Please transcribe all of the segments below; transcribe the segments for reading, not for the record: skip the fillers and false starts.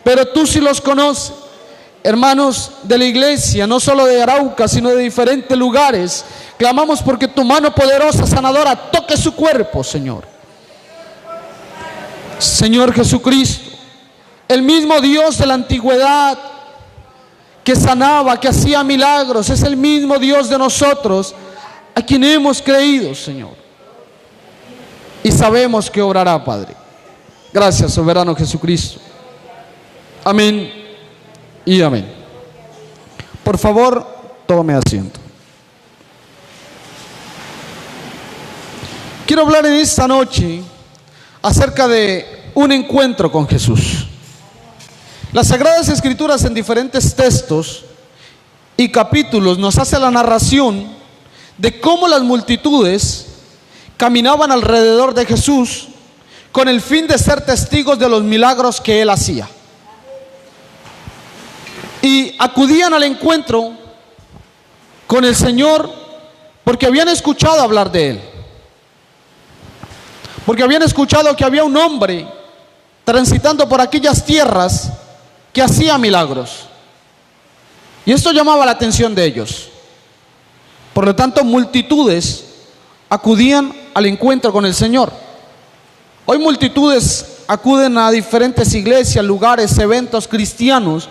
pero tú sí los conoces. Hermanos de la iglesia, no solo de Arauca, sino de diferentes lugares, clamamos porque tu mano poderosa, sanadora, toque su cuerpo, Señor. Señor Jesucristo, el mismo Dios de la antigüedad que sanaba, que hacía milagros, es el mismo Dios de nosotros, a quien hemos creído, Señor. Y sabemos que obrará, Padre. Gracias, soberano Jesucristo. Amén y amén. Por favor, tome asiento. Quiero hablar en esta noche acerca de un encuentro con Jesús. Las Sagradas Escrituras en diferentes textos y capítulos nos hace la narración de cómo las multitudes caminaban alrededor de Jesús con el fin de ser testigos de los milagros que Él hacía. Y acudían al encuentro con el Señor porque habían escuchado hablar de Él. Porque habían escuchado que había un hombre transitando por aquellas tierras que hacía milagros. Y esto llamaba la atención de ellos. Por lo tanto, multitudes acudían al encuentro con el Señor. Hoy multitudes acuden a diferentes iglesias, lugares, eventos cristianos,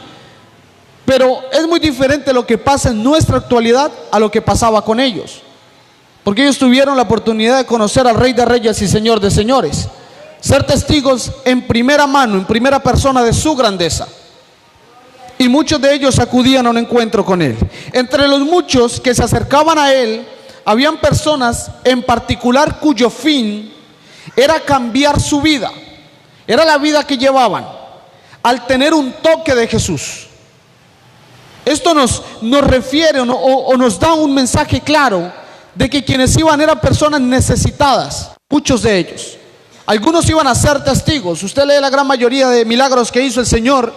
pero es muy diferente lo que pasa en nuestra actualidad a lo que pasaba con ellos. Porque ellos tuvieron la oportunidad de conocer al Rey de Reyes y Señor de Señores, ser testigos en primera mano, en primera persona de su grandeza. Y muchos de ellos acudían a un encuentro con Él. Entre los muchos que se acercaban a Él, habían personas en particular cuyo fin era cambiar su vida. Era la vida que llevaban al tener un toque de Jesús. Esto nos refiere o nos da un mensaje claro de que quienes iban eran personas necesitadas, muchos de ellos. Algunos iban a ser testigos. Usted lee la gran mayoría de milagros que hizo el Señor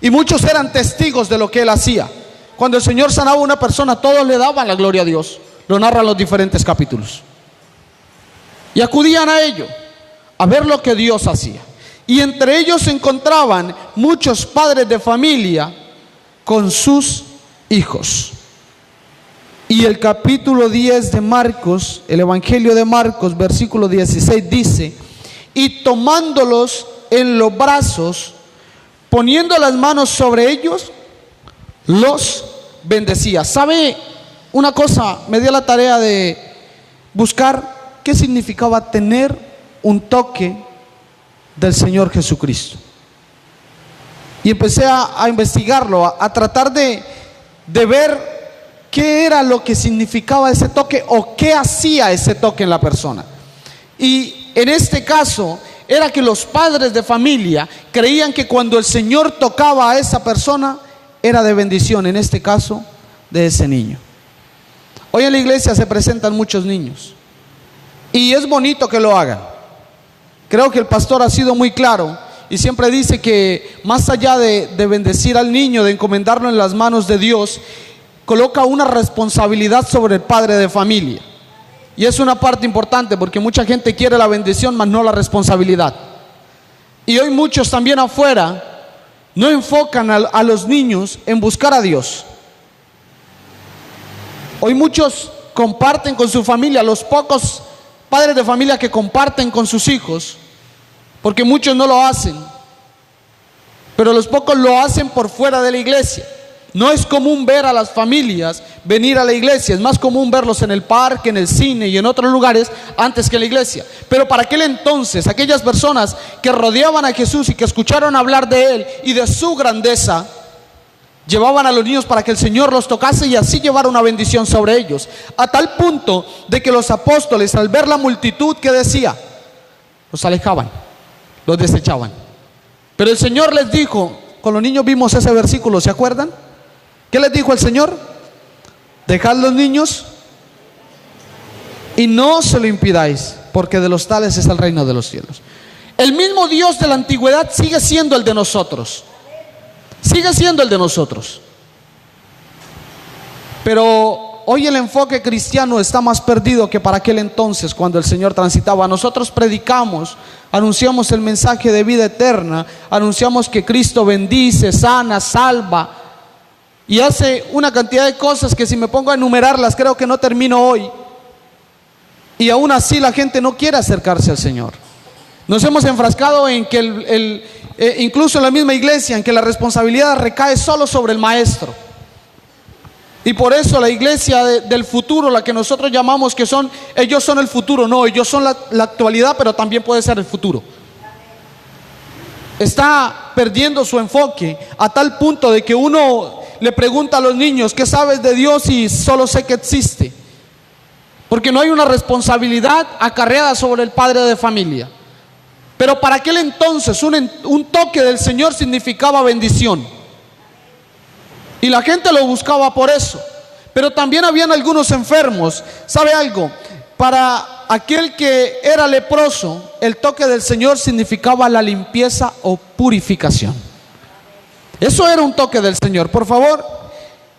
y muchos eran testigos de lo que Él hacía. Cuando el Señor sanaba a una persona, todos le daban la gloria a Dios. Lo narran los diferentes capítulos. Y acudían a ello, a ver lo que Dios hacía. Y entre ellos se encontraban muchos padres de familia con sus hijos. Y el capítulo 10 de Marcos, el Evangelio de Marcos, versículo 16 dice: y tomándolos en los brazos, poniendo las manos sobre ellos, los bendecía. ¿Sabe una cosa? Me dio la tarea de buscar qué significaba tener un toque del Señor Jesucristo. Y empecé a investigarlo, a tratar de ver qué era lo que significaba ese toque o qué hacía ese toque en la persona. Y en este caso era que los padres de familia creían que cuando el Señor tocaba a esa persona era de bendición, en este caso de ese niño. Hoy en la iglesia se presentan muchos niños y es bonito que lo hagan. Creo que el pastor ha sido muy claro y siempre dice que más allá de bendecir al niño, de encomendarlo en las manos de Dios, coloca una responsabilidad sobre el padre de familia. Y es una parte importante porque mucha gente quiere la bendición, mas no la responsabilidad. Y hoy muchos también afuera no enfocan a los niños en buscar a Dios. Hoy muchos comparten con su familia, los pocos padres de familia que comparten con sus hijos, porque muchos no lo hacen, pero los pocos lo hacen por fuera de la iglesia. No es común ver a las familias venir a la iglesia, es más común verlos en el parque, en el cine y en otros lugares antes que en la iglesia. Pero para aquel entonces, aquellas personas que rodeaban a Jesús y que escucharon hablar de Él y de su grandeza, llevaban a los niños para que el Señor los tocase y así llevara una bendición sobre ellos. A tal punto de que los apóstoles, al ver la multitud, ¿qué decía? Los alejaban, los desechaban. Pero el Señor les dijo, con los niños vimos ese versículo, ¿se acuerdan? ¿Qué les dijo el Señor? Dejad los niños y no se lo impidáis, porque de los tales es el reino de los cielos. El mismo Dios de la antigüedad sigue siendo el de nosotros. Sigue siendo el de nosotros. Pero hoy el enfoque cristiano está más perdido que para aquel entonces cuando el Señor transitaba. Nosotros predicamos anunciamos el mensaje de vida eterna, anunciamos que Cristo bendice, sana, salva y hace una cantidad de cosas que si me pongo a enumerarlas creo que no termino hoy. Y aún así la gente no quiere acercarse al Señor. Nos hemos enfrascado en que incluso en la misma iglesia, en que la responsabilidad recae solo sobre el maestro. Y por eso la iglesia del futuro, la que nosotros llamamos que ellos son el futuro, no, ellos son la actualidad, pero también puede ser el futuro. Está perdiendo su enfoque a tal punto de que uno le pregunta a los niños, ¿qué sabes de Dios? Y solo sé que existe. Porque no hay una responsabilidad acarreada sobre el padre de familia. Pero para aquel entonces un toque del Señor significaba bendición. Y la gente lo buscaba por eso. Pero también habían algunos enfermos. ¿Sabe algo? Para aquel que era leproso, el toque del Señor significaba la limpieza o purificación. Eso era un toque del Señor. Por favor,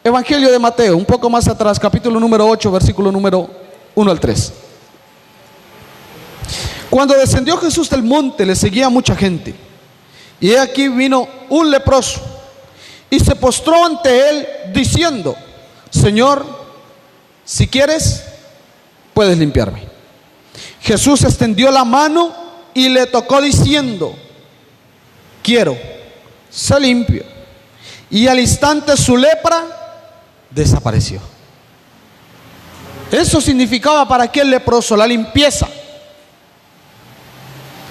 Evangelio de Mateo, un poco más atrás, capítulo número 8, versículo número 1 al 3. Cuando descendió Jesús del monte, le seguía mucha gente. Y he aquí vino un leproso y se postró ante él diciendo: Señor, si quieres, puedes limpiarme. Jesús extendió la mano y le tocó diciendo: quiero, sé limpio. Y al instante su lepra desapareció. Eso significaba para aquel leproso la limpieza.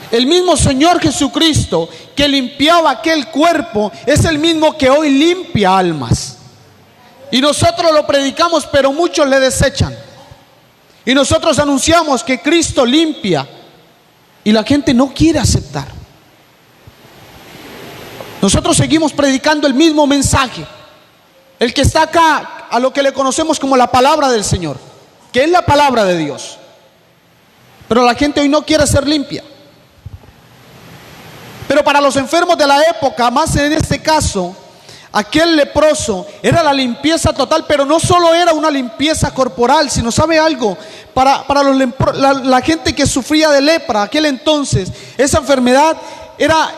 El mismo Señor Jesucristo que limpiaba aquel cuerpo es el mismo que hoy limpia almas. Y nosotros lo predicamos, pero muchos le desechan. Y nosotros anunciamos que Cristo limpia y la gente no quiere aceptar. Nosotros seguimos predicando el mismo mensaje, el que está acá, a lo que le conocemos como la palabra del Señor, que es la palabra de Dios. Pero la gente hoy no quiere ser limpia. Pero para los enfermos de la época, más en este caso, aquel leproso era la limpieza total, pero no solo era una limpieza corporal, sino, ¿sabe algo? Para la gente que sufría de lepra, aquel entonces, esa enfermedad era,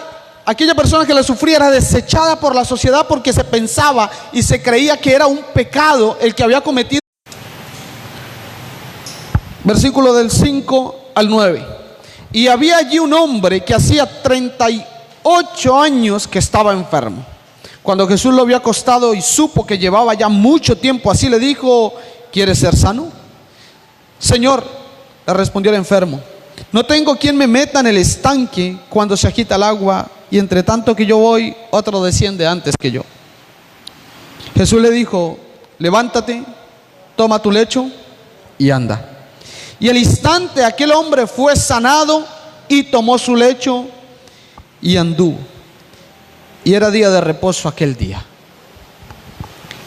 aquella persona que la sufría era desechada por la sociedad porque se pensaba y se creía que era un pecado el que había cometido. Versículo del 5 al 9. Y había allí un hombre que hacía 38 años que estaba enfermo. Cuando Jesús lo vio acostado y supo que llevaba ya mucho tiempo así, le dijo: ¿quieres ser sano? Señor, le respondió el enfermo, no tengo quien me meta en el estanque cuando se agita el agua, y entre tanto que yo voy, otro desciende antes que yo. Jesús le dijo: levántate, toma tu lecho y anda. Y al instante aquel hombre fue sanado y tomó su lecho y anduvo. Y era día de reposo aquel día.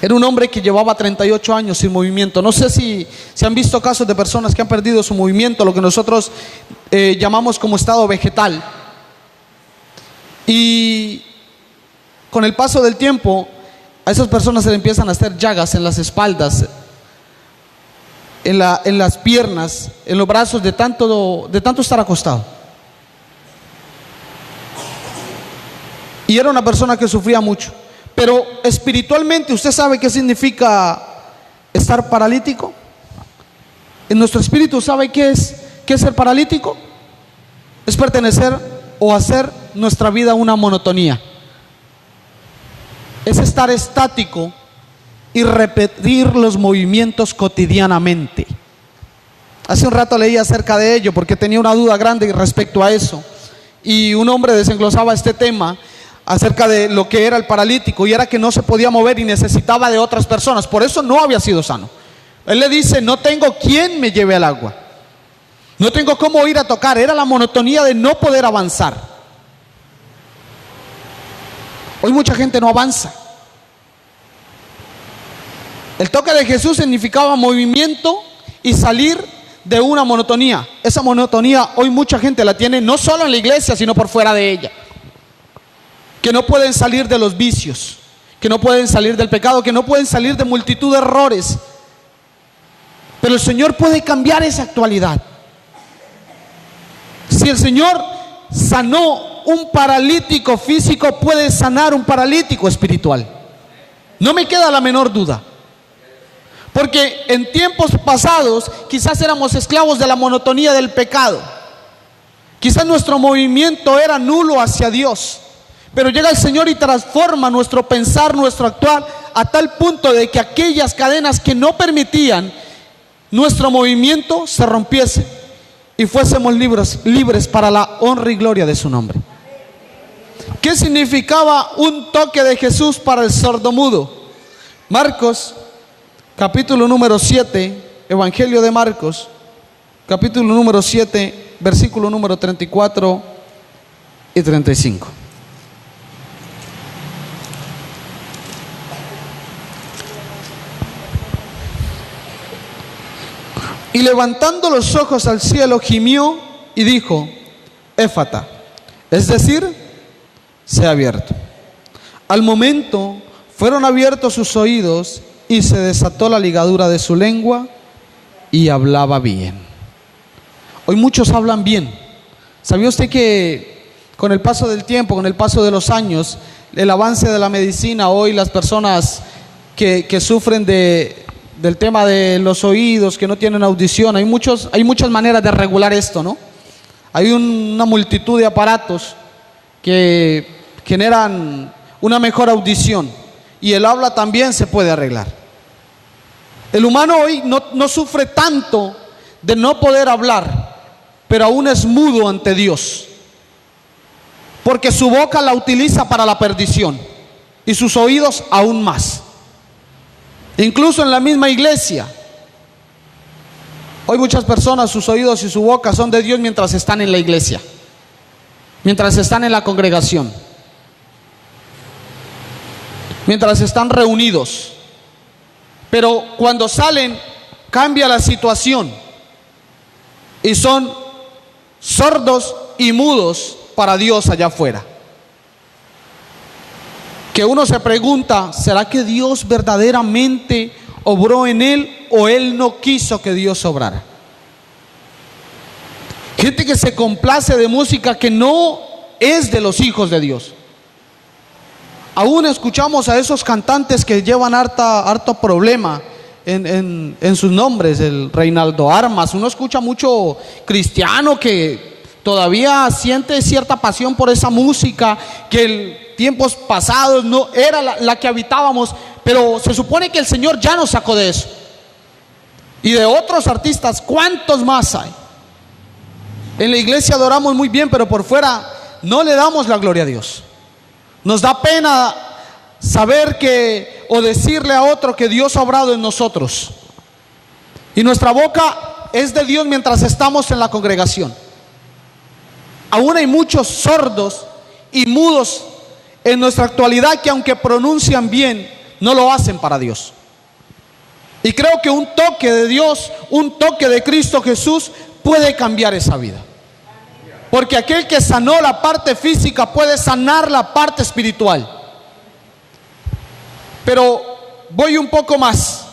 Era un hombre que llevaba 38 años sin movimiento. No sé si han visto casos de personas que han perdido su movimiento, lo que nosotros llamamos como estado vegetal. Y con el paso del tiempo, a esas personas se le empiezan a hacer llagas en las espaldas, en las piernas, en los brazos, de tanto estar acostado. Y era una persona que sufría mucho. Pero espiritualmente, ¿usted sabe qué significa estar paralítico? En nuestro espíritu, ¿sabe qué es ser paralítico? Es pertenecer o hacer nuestra vida una monotonía. Es estar estático y repetir los movimientos cotidianamente. Hace un rato leí acerca de ello porque tenía una duda grande respecto a eso, y un hombre desenglosaba este tema acerca de lo que era el paralítico, y era que no se podía mover y necesitaba de otras personas, por eso no había sido sano. Él le dice: no tengo quien me lleve al agua, no tengo cómo ir a tocar. Era la monotonía de no poder avanzar. Hoy mucha gente no avanza. El toque de Jesús significaba movimiento y salir de una monotonía. Esa monotonía hoy mucha gente la tiene no solo en la iglesia, sino por fuera de ella. Que no pueden salir de los vicios, que no pueden salir del pecado, que no pueden salir de multitud de errores. Pero el Señor puede cambiar esa actualidad. Si el Señor sanó un paralítico físico, puede sanar un paralítico espiritual. No me queda la menor duda. Porque en tiempos pasados quizás éramos esclavos de la monotonía del pecado. Quizás nuestro movimiento era nulo hacia Dios. Pero llega el Señor y transforma nuestro pensar, nuestro actuar, a tal punto de que aquellas cadenas que no permitían nuestro movimiento se rompiesen y fuésemos libres para la honra y gloria de su nombre. ¿Qué significaba un toque de Jesús para el sordomudo? Marcos, capítulo número 7, Evangelio de Marcos, capítulo número 7, versículo número 34 y 35. Y levantando los ojos al cielo, gimió y dijo: Éfata, es decir, sea abierto. Al momento fueron abiertos sus oídos y se desató la ligadura de su lengua y hablaba bien. Hoy muchos hablan bien. ¿Sabía usted que con el paso del tiempo, con el paso de los años, el avance de la medicina, hoy las personas que sufren del tema de los oídos, que no tienen audición, hay muchas maneras de regular esto, ¿no? Hay una multitud de aparatos que generan una mejor audición, y el habla también se puede arreglar. El humano hoy no sufre tanto de no poder hablar, pero aún es mudo ante Dios, porque su boca la utiliza para la perdición y sus oídos aún más. Incluso en la misma iglesia, hoy muchas personas, sus oídos y su boca son de Dios mientras están en la iglesia, mientras están en la congregación, mientras están reunidos. Pero cuando salen, cambia la situación y son sordos y mudos para Dios allá afuera. Que uno se pregunta, ¿será que Dios verdaderamente obró en él o él no quiso que Dios obrara? Gente que se complace de música que no es de los hijos de Dios. Aún escuchamos a esos cantantes que llevan harto problema en sus nombres, el Reinaldo Armas. Uno escucha mucho cristiano que todavía siente cierta pasión por esa música, que en tiempos pasados no era la que habitábamos, pero se supone que el Señor ya nos sacó de eso. Y de otros artistas, ¿cuántos más hay? En la iglesia adoramos muy bien, pero por fuera no le damos la gloria a Dios. Nos da pena saber o decirle a otro que Dios ha obrado en nosotros. Y nuestra boca es de Dios mientras estamos en la congregación. Aún hay muchos sordos y mudos en nuestra actualidad que, aunque pronuncian bien, no lo hacen para Dios. Y creo que un toque de Dios, un toque de Cristo Jesús puede cambiar esa vida. Porque aquel que sanó la parte física puede sanar la parte espiritual. Pero voy un poco más.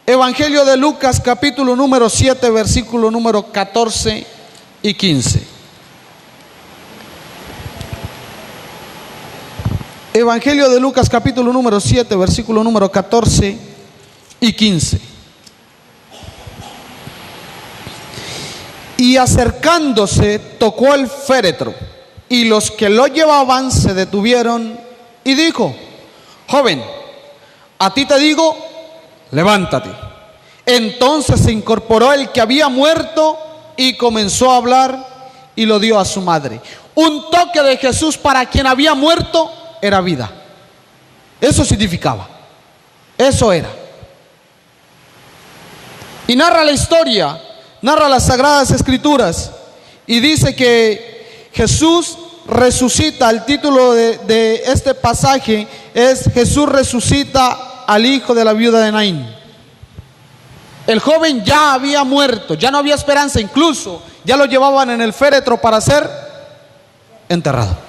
Evangelio de Lucas, capítulo número 7, versículo número 14 y 15. Evangelio de Lucas, capítulo número 7, versículo número 14 y 15. Y acercándose tocó el féretro, y los que lo llevaban se detuvieron, y dijo: joven, a ti te digo, levántate. Entonces se incorporó el que había muerto y comenzó a hablar, y lo dio a su madre. Un toque de Jesús para quien había muerto era vida. Eso significaba, eso era. Y narra la historia, narra las Sagradas Escrituras, y dice que Jesús resucita. El título de este pasaje es: Jesús resucita al hijo de la viuda de Naín. El joven ya había muerto, ya no había esperanza, incluso ya lo llevaban en el féretro para ser enterrado.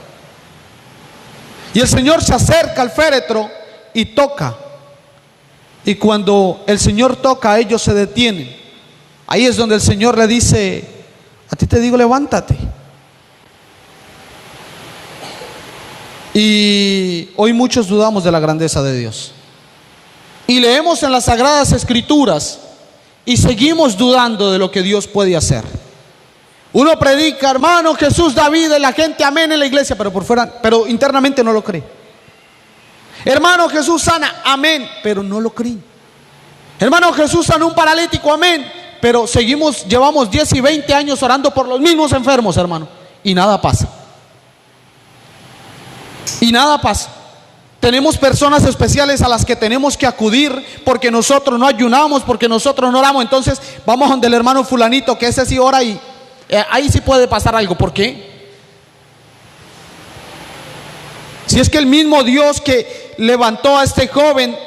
Y el Señor se acerca al féretro y toca. Y cuando el Señor toca, ellos se detienen. Ahí es donde el Señor le dice: a ti te digo, levántate. Y hoy muchos dudamos de la grandeza de Dios. Y leemos en las Sagradas Escrituras y seguimos dudando de lo que Dios puede hacer. Uno predica, hermano, Jesús da vida, y la gente amén en la iglesia, pero por fuera, pero internamente no lo cree. Hermano, Jesús sana, amén, pero no lo creen. Hermano, Jesús sana un paralítico, amén, pero llevamos 10 y 20 años orando por los mismos enfermos, hermano, y nada pasa. Y nada pasa. Tenemos personas especiales a las que tenemos que acudir porque nosotros no ayunamos, porque nosotros no oramos. Entonces vamos donde el hermano fulanito, que ese sí ora, y ahí sí puede pasar algo. ¿Por qué? Si es que el mismo Dios que levantó a este joven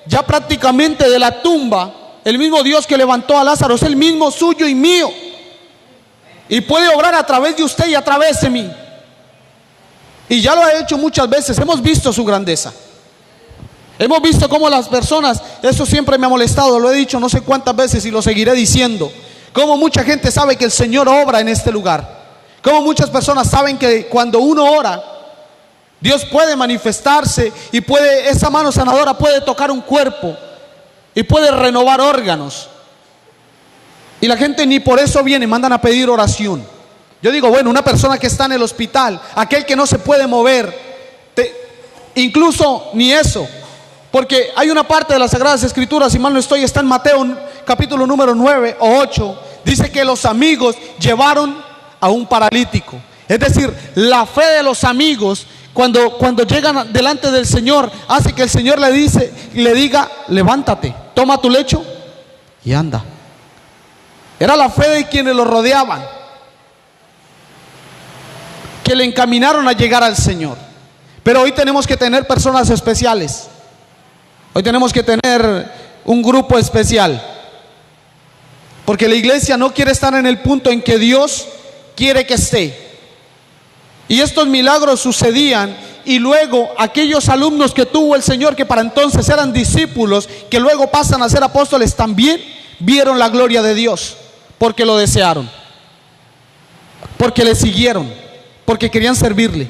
ya prácticamente de la tumba, el mismo Dios que levantó a Lázaro, es el mismo suyo y mío, y puede obrar a través de usted y a través de mí. Y ya lo ha hecho muchas veces. Hemos visto su grandeza. Hemos visto cómo las personas, eso siempre me ha molestado, lo he dicho no sé cuántas veces y lo seguiré diciendo, cómo mucha gente sabe que el Señor obra en este lugar, cómo muchas personas saben que cuando uno ora, Dios puede manifestarse y esa mano sanadora puede tocar un cuerpo y puede renovar órganos. Y la gente ni por eso viene, mandan a pedir oración. Yo digo, bueno, una persona que está en el hospital, aquel que no se puede mover, incluso ni eso, porque hay una parte de las Sagradas Escrituras, si mal no estoy, está en Mateo capítulo número 9 o 8, dice que los amigos llevaron a un paralítico. Es decir, la fe de los amigos, cuando llegan delante del Señor, hace que el Señor le diga, levántate, toma tu lecho y anda. Era la fe de quienes lo rodeaban, que le encaminaron a llegar al Señor. Pero hoy tenemos que tener personas especiales. Hoy tenemos que tener un grupo especial, porque la iglesia no quiere estar en el punto en que Dios quiere que esté. Y estos milagros sucedían, y luego aquellos alumnos que tuvo el Señor, que para entonces eran discípulos, que luego pasan a ser apóstoles, también vieron la gloria de Dios, porque lo desearon, porque le siguieron, porque querían servirle.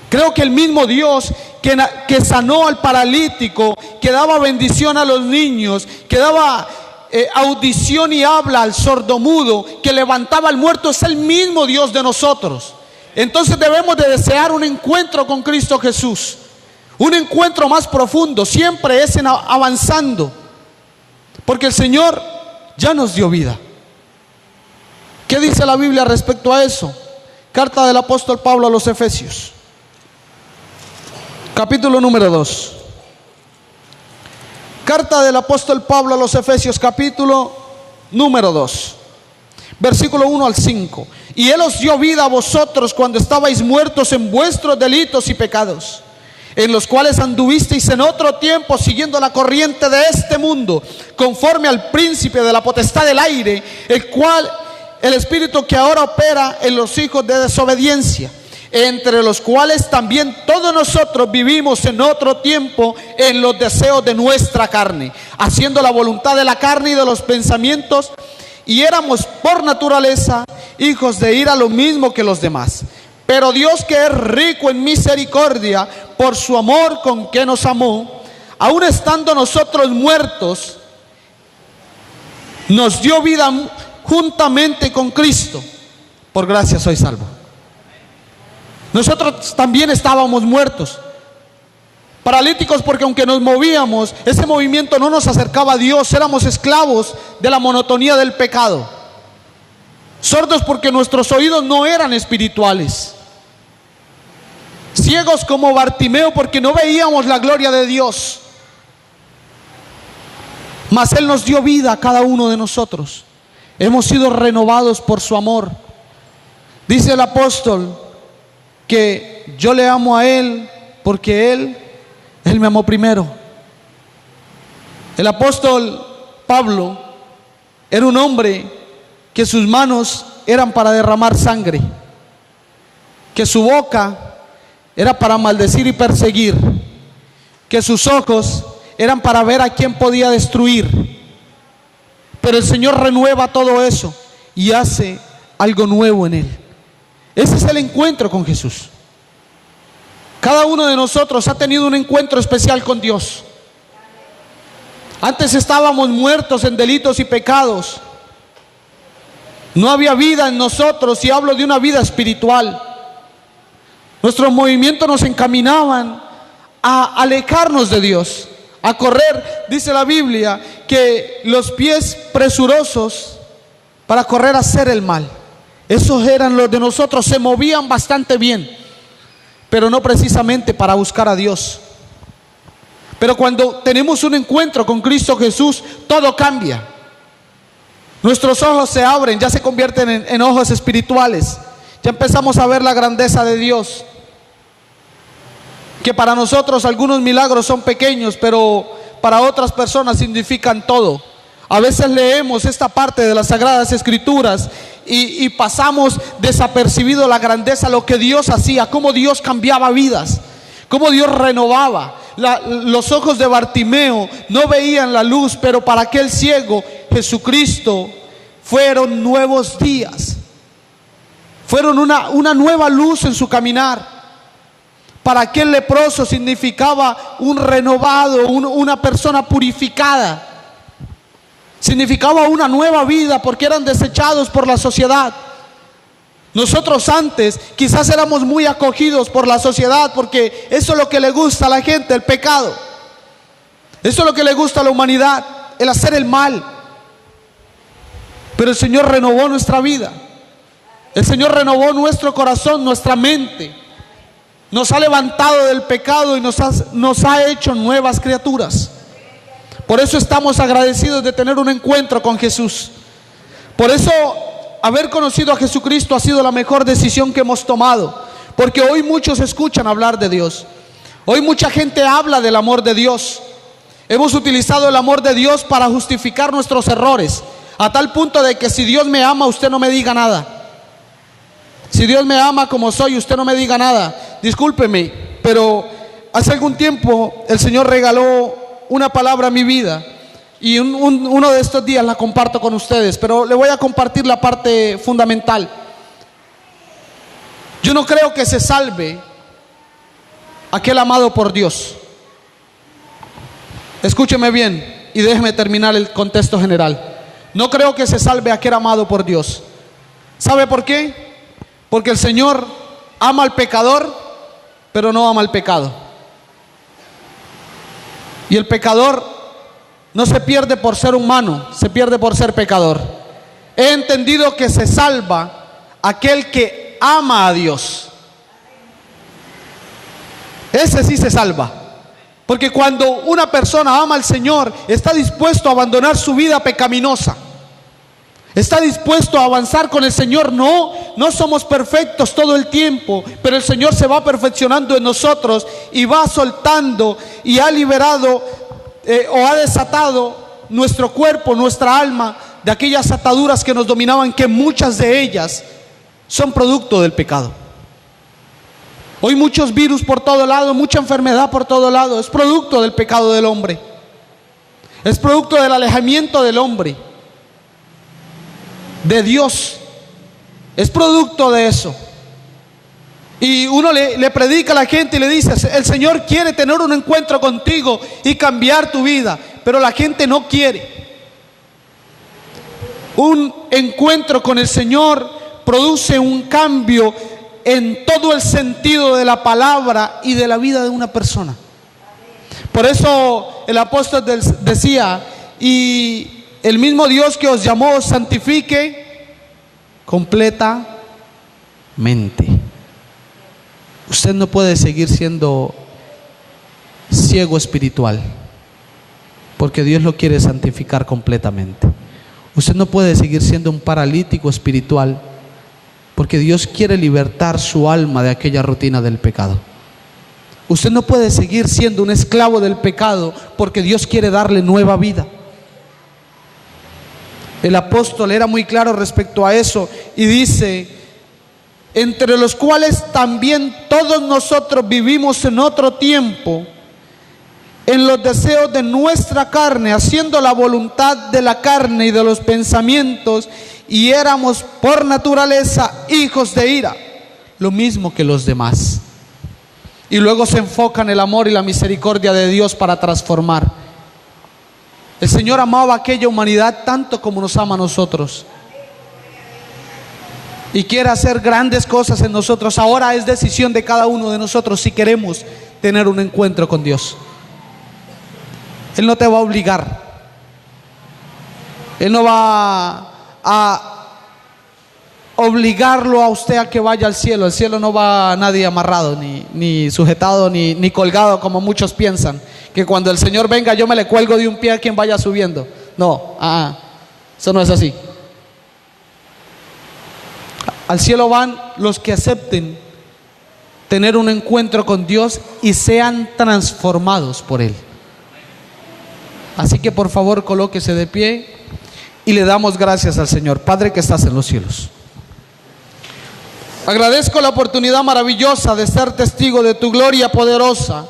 Creo que el mismo Dios que sanó al paralítico, que daba bendición a los niños, que daba audición y habla al sordomudo, que levantaba al muerto, es el mismo Dios de nosotros. Entonces debemos de desear un encuentro con Cristo Jesús, un encuentro más profundo, siempre es avanzando, porque el Señor ya nos dio vida. ¿Qué dice la Biblia respecto a eso? Carta del apóstol Pablo a los Efesios, capítulo número 2. Carta del apóstol Pablo a los Efesios, capítulo número 2, versículo 1 al 5. Y Él os dio vida a vosotros cuando estabais muertos en vuestros delitos y pecados, en los cuales anduvisteis en otro tiempo siguiendo la corriente de este mundo, conforme al príncipe de la potestad del aire, el espíritu que ahora opera en los hijos de desobediencia, entre los cuales también todos nosotros vivimos en otro tiempo en los deseos de nuestra carne, haciendo la voluntad de la carne y de los pensamientos, y éramos por naturaleza hijos de ira, lo mismo que los demás. Pero Dios, que es rico en misericordia, por su amor con que nos amó, aun estando nosotros muertos, nos dio vida juntamente con Cristo. Por gracia soy salvo. Nosotros también estábamos muertos, paralíticos, porque aunque nos movíamos, ese movimiento no nos acercaba a Dios. Éramos esclavos de la monotonía del pecado, sordos porque nuestros oídos no eran espirituales, ciegos como Bartimeo porque no veíamos la gloria de Dios. Mas Él nos dio vida a cada uno de nosotros. Hemos sido renovados por su amor. Dice el apóstol que yo le amo a Él porque Él me amó primero. El apóstol Pablo era un hombre que sus manos eran para derramar sangre, que su boca era para maldecir y perseguir, que sus ojos eran para ver a quién podía destruir. Pero el Señor renueva todo eso y hace algo nuevo en él. Ese es el encuentro con Jesús. Cada uno de nosotros ha tenido un encuentro especial con Dios. Antes estábamos muertos en delitos y pecados. No había vida en nosotros, y hablo de una vida espiritual. Nuestros movimientos nos encaminaban a alejarnos de Dios, a correr. Dice la Biblia que los pies presurosos para correr a hacer el mal. Esos eran los de nosotros, se movían bastante bien, pero no precisamente para buscar a Dios. Pero cuando tenemos un encuentro con Cristo Jesús, todo cambia. Nuestros ojos se abren, ya se convierten en ojos espirituales. Ya empezamos a ver la grandeza de Dios. Que para nosotros algunos milagros son pequeños, pero para otras personas significan todo. A veces leemos esta parte de las Sagradas Escrituras y pasamos desapercibido la grandeza, lo que Dios hacía, cómo Dios cambiaba vidas, cómo Dios renovaba. Los ojos de Bartimeo no veían la luz, pero para aquel ciego, Jesucristo, fueron nuevos días, fueron una nueva luz en su caminar. Para aquel leproso significaba un renovado, una persona purificada. Significaba una nueva vida, porque eran desechados por la sociedad. Nosotros antes quizás éramos muy acogidos por la sociedad, porque eso es lo que le gusta a la gente, el pecado. Eso es lo que le gusta a la humanidad, el hacer el mal. Pero el Señor renovó nuestra vida. El Señor renovó nuestro corazón, nuestra mente. Nos ha levantado del pecado y nos ha hecho nuevas criaturas. Por eso estamos agradecidos de tener un encuentro con Jesús. Por eso haber conocido a Jesucristo ha sido la mejor decisión que hemos tomado. Porque hoy muchos escuchan hablar de Dios. Hoy mucha gente habla del amor de Dios. Hemos utilizado el amor de Dios para justificar nuestros errores, a tal punto de que si Dios me ama, usted no me diga nada. Si Dios me ama como soy, usted no me diga nada. Discúlpeme, pero hace algún tiempo el Señor regaló una palabra a mi vida, y uno de estos días la comparto con ustedes, pero le voy a compartir la parte fundamental. Yo no creo que se salve aquel amado por Dios. Escúcheme bien y déjeme terminar el contexto general. No creo que se salve aquel amado por Dios. ¿Sabe por qué? Porque el Señor ama al pecador, pero no ama al pecado. Y el pecador no se pierde por ser humano, se pierde por ser pecador. He entendido que se salva aquel que ama a Dios. Ese sí se salva. Porque cuando una persona ama al Señor, está dispuesto a abandonar su vida pecaminosa. Está dispuesto a avanzar con el Señor. No somos perfectos todo el tiempo, pero el Señor se va perfeccionando en nosotros y va soltando, y ha liberado o ha desatado nuestro cuerpo, nuestra alma, de aquellas ataduras que nos dominaban, que muchas de ellas son producto del pecado. Hoy muchos virus por todo lado, mucha enfermedad por todo lado, es producto del pecado del hombre. Es producto del alejamiento del hombre de Dios. Es producto de eso. Y uno le predica a la gente y le dice: el Señor quiere tener un encuentro contigo y cambiar tu vida, pero la gente no quiere. Un encuentro con el Señor produce un cambio en todo el sentido de la palabra y de la vida de una persona. Por eso el apóstol decía: y el mismo Dios que os llamó os santifique completamente. Usted no puede seguir siendo ciego espiritual, porque Dios lo quiere santificar completamente. Usted no puede seguir siendo un paralítico espiritual, porque Dios quiere libertar su alma de aquella rutina del pecado. Usted no puede seguir siendo un esclavo del pecado, porque Dios quiere darle nueva vida. El apóstol era muy claro respecto a eso y dice: entre los cuales también todos nosotros vivimos en otro tiempo, en los deseos de nuestra carne, haciendo la voluntad de la carne y de los pensamientos, y éramos por naturaleza hijos de ira, lo mismo que los demás. y luego se enfoca en el amor y la misericordia de Dios para transformar. El Señor amaba a aquella humanidad tanto como nos ama a nosotros, y quiere hacer grandes cosas en nosotros. Ahora es decisión de cada uno de nosotros si queremos tener un encuentro con Dios. Él no te va a obligar. Él no va a obligarlo a usted a que vaya al cielo. El cielo no va a nadie amarrado, ni sujetado, ni colgado como muchos piensan, que cuando el Señor venga yo me le cuelgo de un pie a quien vaya subiendo. No, eso no es así. Al cielo van los que acepten tener un encuentro con Dios y sean transformados por Él. Así que por favor colóquese de pie y le damos gracias al Señor. Padre que estás en los cielos, agradezco la oportunidad maravillosa de ser testigo de tu gloria poderosa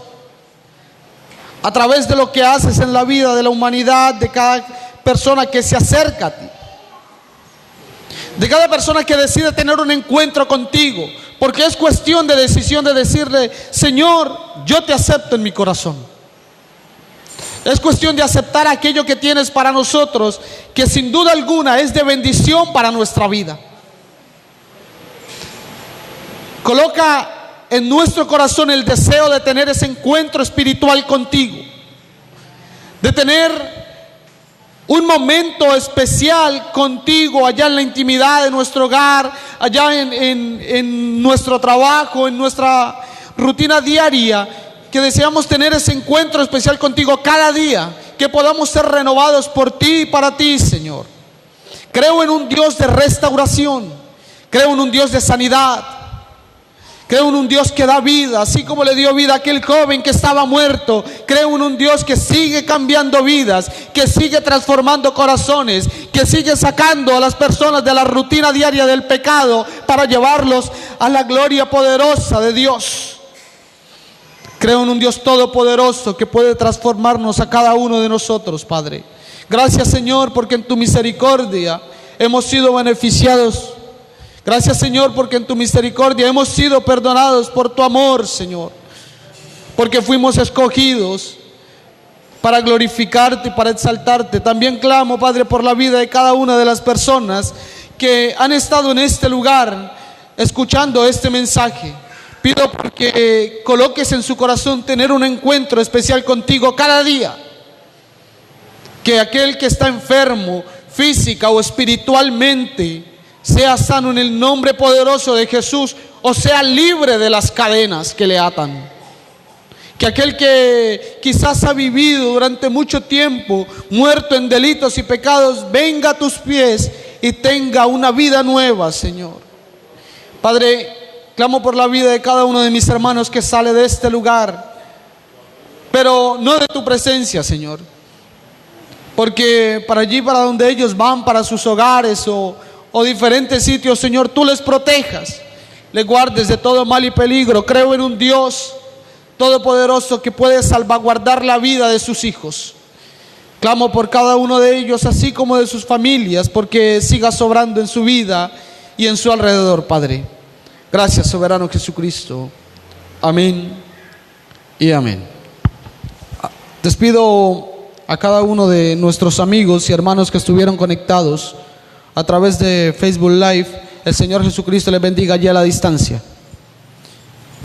a través de lo que haces en la vida de la humanidad, de cada persona que se acerca a ti, de cada persona que decide tener un encuentro contigo, porque es cuestión de decisión de decirle: Señor, yo te acepto en mi corazón. Es cuestión de aceptar aquello que tienes para nosotros, que sin duda alguna es de bendición para nuestra vida. Coloca en nuestro corazón el deseo de tener ese encuentro espiritual contigo, de tener un momento especial contigo allá en la intimidad de nuestro hogar, allá en nuestro trabajo, en nuestra rutina diaria, que deseamos tener ese encuentro especial contigo cada día, que podamos ser renovados por ti y para ti, Señor. Creo en un Dios de restauración, creo en un Dios de sanidad, creo en un Dios que da vida, así como le dio vida a aquel joven que estaba muerto. Creo en un Dios que sigue cambiando vidas, que sigue transformando corazones, que sigue sacando a las personas de la rutina diaria del pecado para llevarlos a la gloria poderosa de Dios. Creo en un Dios todopoderoso que puede transformarnos a cada uno de nosotros, Padre. Gracias, Señor, porque en tu misericordia hemos sido beneficiados. Gracias, Señor, porque en tu misericordia hemos sido perdonados por tu amor, Señor, porque fuimos escogidos para glorificarte y para exaltarte. También clamo, Padre, por la vida de cada una de las personas que han estado en este lugar escuchando este mensaje. Pido porque coloques en su corazón tener un encuentro especial contigo cada día. Que aquel que está enfermo física o espiritualmente sea sano en el nombre poderoso de Jesús, o sea libre de las cadenas que le atan. Que aquel que quizás ha vivido durante mucho tiempo muerto en delitos y pecados venga a tus pies y tenga una vida nueva, Señor. Padre, clamo por la vida de cada uno de mis hermanos que sale de este lugar, pero no de tu presencia, Señor, porque para allí, para donde ellos van, para sus hogares o diferentes sitios, Señor, tú les protejas, les guardes de todo mal y peligro. Creo en un Dios todopoderoso que puede salvaguardar la vida de sus hijos. Clamo por cada uno de ellos, así como de sus familias, porque sigas obrando en su vida y en su alrededor, Padre. Gracias, soberano Jesucristo. Amén y amén. Despido a cada uno de nuestros amigos y hermanos que estuvieron conectados a través de Facebook Live. El Señor Jesucristo les bendiga allí a la distancia.